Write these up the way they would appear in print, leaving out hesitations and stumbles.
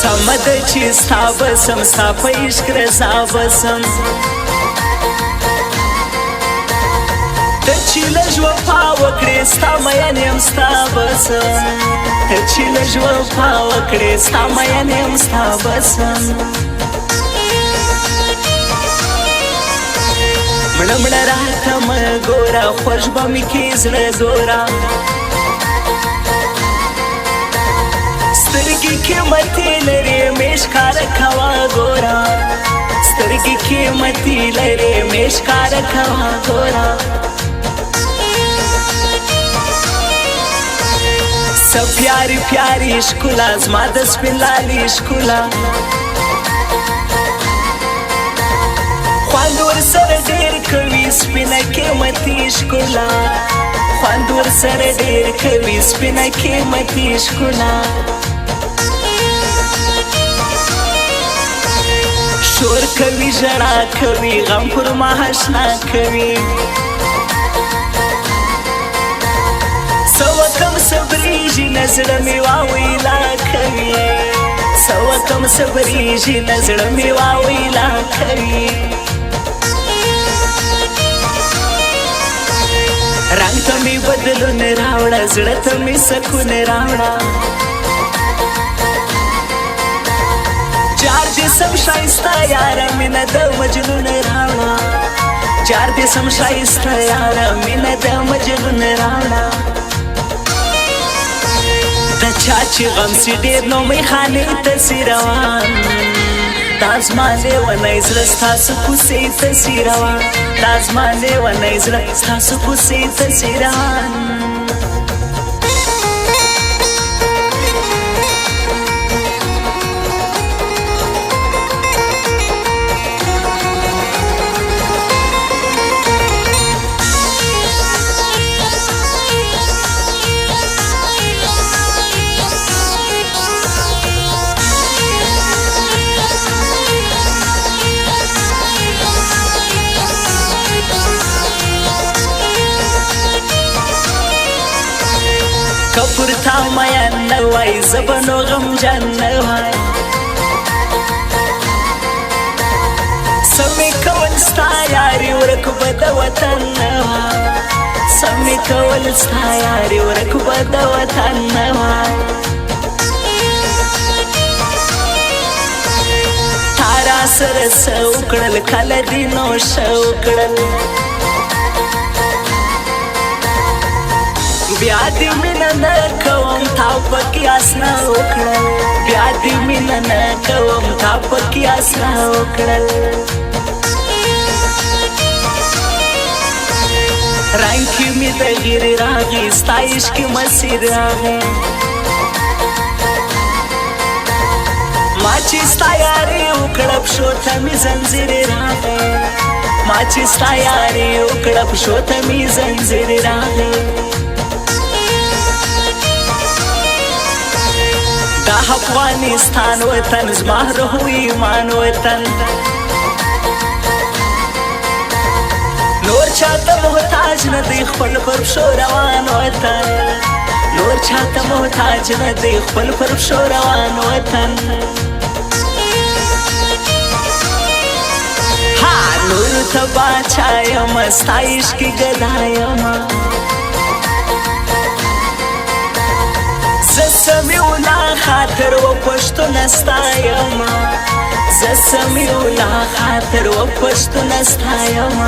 سمده چې ستا بسم ستا په عشق رضا بسم ته چې لږ وفا وکړې ستا مین یم ستا بسم ته چې لږ وفا وکړې ستا مین یم ستا بسم مړه مړه راته مه ګوره خوږ به مې کې زړه دوره سترګې قیمتي لري مې ښکاره کوه ګوره سترګې قیمتي لري مې ښکاره کوه ګوره څه پیاري پیاري ښکلا زما د سپین لالي ښکلا خوند ورسره ډېر کوي سپینه قیمتي ښکلا خوند ورسره ډېر کوي سپینه قیمتي ښکلا شور کوي ژړا کوي غم پر ما آشنا کوي څه وکم صبریږي نه زړه مې واویلا کوي څه وکم صبریږي نه زړه مې واویلا کوي رنگ ته مې بدلون راوړه زړه ته مې سکون راوړه جار دې سم ښایسته یاره مینه د مجنون راوړه جار دې سم ښایسته یاره مینه د مجنون راوړه د چا چې غم سي ډېر نو میخانې ته سي روان دا زما لیونی زړه ستاسو کوڅې ته سي روان دا زما لیونی زړه ستاسو کوڅې ته سي روان کپور تا مین نه وای زه به نو غمجن نه وای څه مې کول ستا یاري ورک به د وطن نه وای څه مې کول ستا یاري ورک به د وطن نه وای تا را سره څه وکړل کله دې نو ښه وکړل بیا دې مینه نه کوم تا په قیاس نه وکړل بیا دې مینه نه کوم تا په قیاس نه وکړل رنګ کې مې د غیر راغی ستا عشق مسیر راغی ما چې ستا یاري وکړه پښو ته مې زنځیر راغی ما چې ستا یاري وکړه پښو ته مې زنځیر راغی دا افغانستان وطن زما روح و ایمان وطن نور چاته محتاج نه دی خپل پر پښو روان وطن نور چاته محتاج نه دی خپل پر پښو روان وطن ها نور ته باچا یم ستا عشق ګدا یم زه سمیولا خاطر و پښتو نستا یم زه سمیولا خاطر و پښتو نستا یم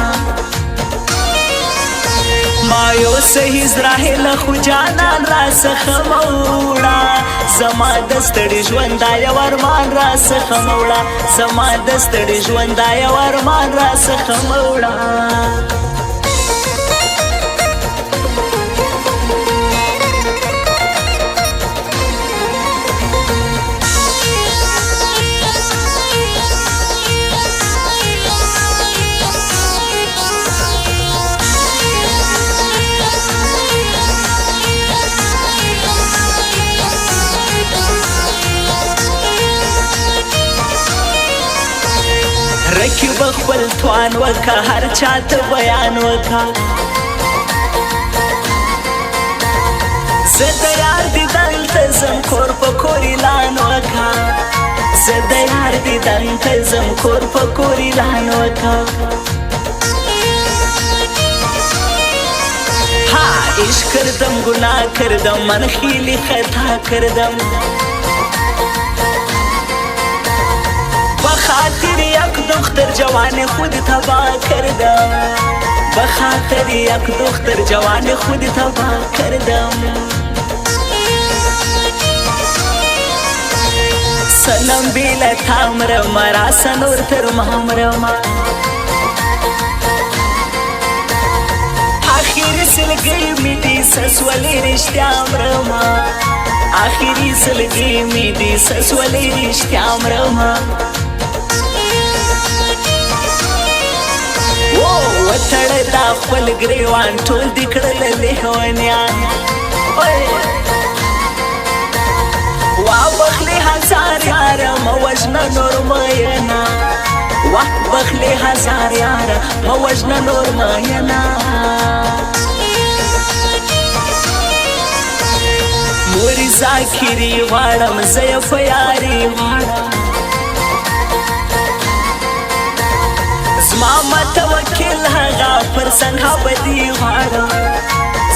ما یو صحیح زراحله خو جانان راڅخه موړه زما د ستړي ژونده یو ارمان راڅخه موړه زما د ستړي ژونده یو ارمان راڅخه موړه رکیب خپل توان وکا هر چاته بیان وکا زه د یار دیدن ته ځم کور په کور اعلان وکا زه د یار دیدن ته ځم کور په کور اعلان وکړه عشق کردم گناه کردم من خیلی خطا کردم بخاطر یک دختر جوان خود تباه کردم بخاطر یک دختر جوان خود تباه کردم سلام بیله تامرم راسا نور تر مامرم آخری سلگی می دی سسولی رشتیام رما آخری سلگی می دی سسولی رشتیام رما وتړ دا خپل ګریوان ټول دې کړل لیونیان بخلی هزار یار موجنا نور ماینا بخلی هزار یار موجنا نور ماینا موری زاکری غواړم زه یې په یاري غواړم زما متوکل هغه پر څنګه بدي غواړم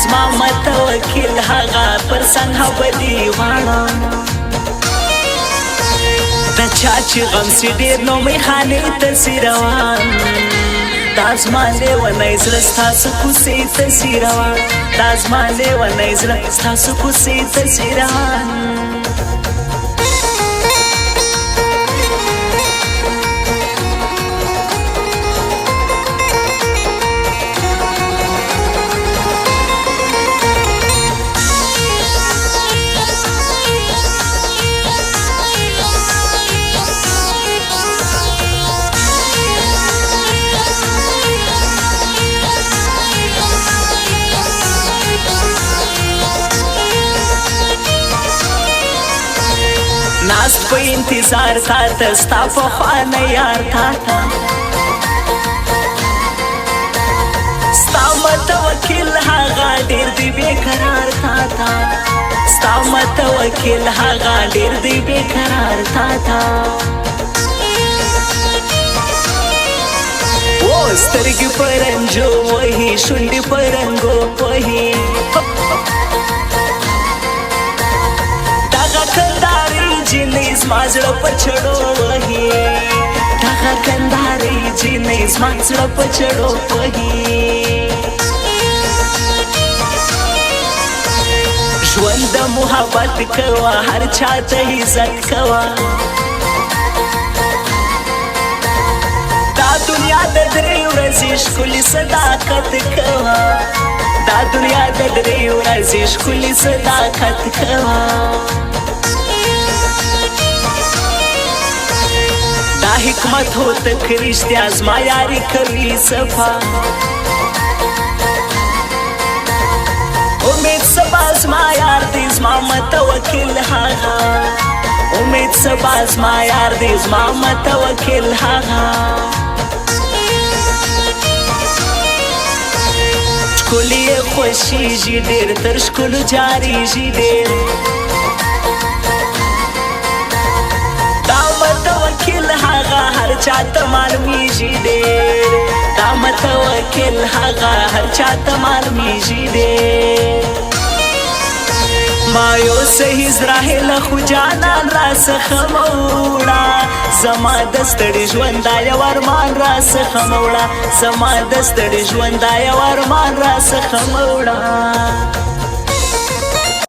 زما متوکل هغه پر څنګه بدي غواړم د چا چې غم سي ډېر نو میخانې ته سي روان دا زما لیونی زړه ستاسو کوڅې ته سي روان دا زما لیونی زړه ستاسو کوڅې ته سي روان ناست په انتظار تا ته ستا پخوانی یار تا ته ستا متوکل هغه ډېر دی بېقرار تا ته ستا متوکل هغه ډېر دی بېقرار تا ته سترګې په رنجو وهي شونډې په رنګو وهي دغه کندارې جینۍ زما زړه په چړو وهي دغه کندارې جینۍ زما زړه په چړو وهي ژوند د محبت کوه هر چا ته عزت کوه دا دنیا د درې ورځې ښکلي صداقت کوه دا دنیا د درې ورځې ښکلي صداقت کوه دا حکمت هو تک رښتیا زما یاري کوي صفا امید سبا زما یار دی زما متوکل هغه امید سبا زما یار دی زما متوکل هغه ښکلي خوښیږي ډېر تر ښکلو جاریږي ډېر دا متوکل هغه هر چاته معلومیږي ډېر دا متوکل هغه هر چاته معلومیږي ډېر ما یو صحیح زراحله خو جانان راڅخه مه وړه زما د ستړي ژونده یو ارمان راڅخه مه وړه زما د ستړي ژونده یو ارمان راڅخه مه وړه